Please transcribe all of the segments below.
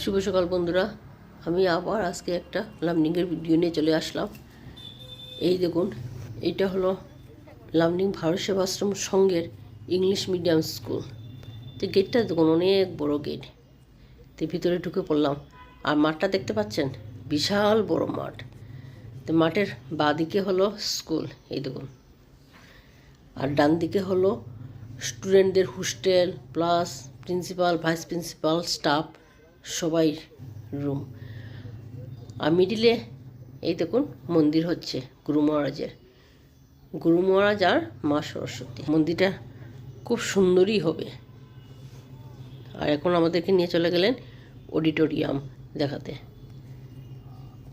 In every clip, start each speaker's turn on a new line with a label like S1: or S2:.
S1: শুভ সকাল বন্ধুরা, আমি আবার আজকে একটা লার্নিংয়ের ভিডিও নিয়ে চলে আসলাম। এই দেখুন, এইটা হলো লার্নিং ভারত সেবাশ্রম সংঘের ইংলিশ মিডিয়াম স্কুল। তো গেটটা দেখুন, অনেক বড় গেট। তো ভিতরে ঢুকে পড়লাম। আর মাঠটা দেখতে পাচ্ছেন, বিশাল বড় মাঠ। তো মাঠের বাঁ দিকে হলো স্কুল, এই দেখুন। আর ডান দিকে হলো স্টুডেন্টদের hostel plus principal, vice principal, staff সবাই রুম। আর মিডিলে এই দেখুন মন্দির হচ্ছে গুরু মহারাজের। গুরু মহারাজ আর মা সরস্বতী। মন্দিরটা খুব সুন্দরই হবে। আর এখন আমাদেরকে নিয়ে চলে গেলেন অডিটোরিয়াম দেখাতে।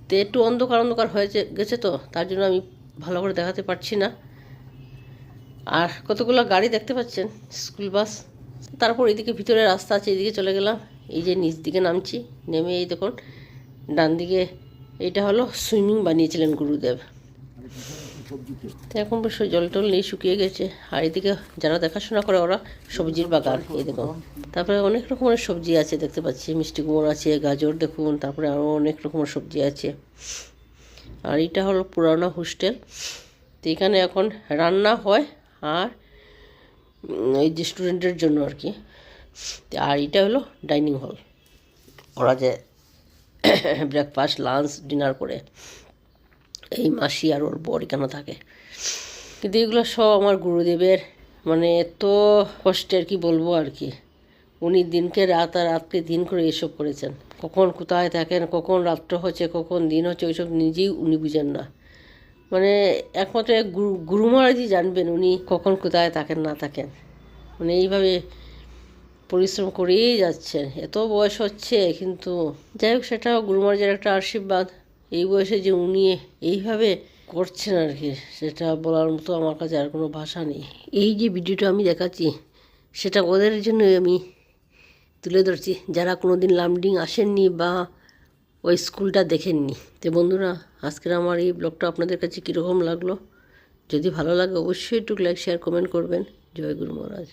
S1: তো একটু অন্ধকার অন্ধকার হয়ে গেছে, তো তার জন্য আমি ভালো করে দেখাতে পারছি না। আর কতগুলো গাড়ি দেখতে পাচ্ছেন, স্কুল বাস। তারপর এইদিকে ভিতরে রাস্তা আছে, এইদিকে চলে গেলাম। এই যে নিচ দিকে নামছি, নেমে এই দেখুন ডান দিকে এটা হলো সুইমিং বানিয়েছিলেন গুরুদেব। তো এখন বেশ জল টল নেই, শুকিয়ে গেছে। আর এদিকে যারা দেখাশোনা করে ওরা সবজির বাগান, এই দেখুন। তারপরে অনেক রকমের সবজি আছে দেখতে পাচ্ছি, মিষ্টি কুমড়ো আছে, গাজর দেখুন, তারপরে আরও অনেক রকমের সবজি আছে। আর এটা হলো পুরানো হোস্টেল। তো এখানে এখন রান্না হয় আর এই যে স্টুডেন্টের জন্য আর কি। আর এটা হলো ডাইনিং হল, ওরা যে ব্রেকফাস্ট লাঞ্চ ডিনার করে। এই মাসি আর ওর বর এখানে থাকে। কিন্তু এগুলো সব আমার গুরুদেবের, মানে এত কষ্টের কি বলবো আর কি। উনি দিনকে রাত আর রাতকে দিন করে এসব করেছেন। কখন কোথায় থাকেন, কখন রাত্র হচ্ছে, কখন দিন হচ্ছে, ওইসব নিজেই উনি বুঝেন না। মানে একমাত্র এক গুরু মহারাজই জানবেন উনি কখন কোথায় থাকেন না থাকেন। মানে এইভাবে পরিশ্রম করেই যাচ্ছেন, এত বয়স হচ্ছে। কিন্তু যাই হোক, সেটা গুরু মহারাজের একটা আশীর্বাদ। এই বয়সে যে উনি এইভাবে করছেন আর কি, সেটা বলার মতো আমার কাছে আর কোনো ভাষা নেই। এই যে ভিডিওটা আমি দেখাচ্ছি, সেটা ওদের জন্যই আমি তুলে ধরছি, যারা কোনো দিন লামডিং আসেননি বা ওই স্কুলটা দেখেননি। তো বন্ধুরা, আজকের আমার এই ব্লগটা আপনাদের কাছে কীরকম লাগলো? যদি ভালো লাগে অবশ্যই একটু লাইক শেয়ার কমেন্ট করবেন। জয় গুরু মহারাজ।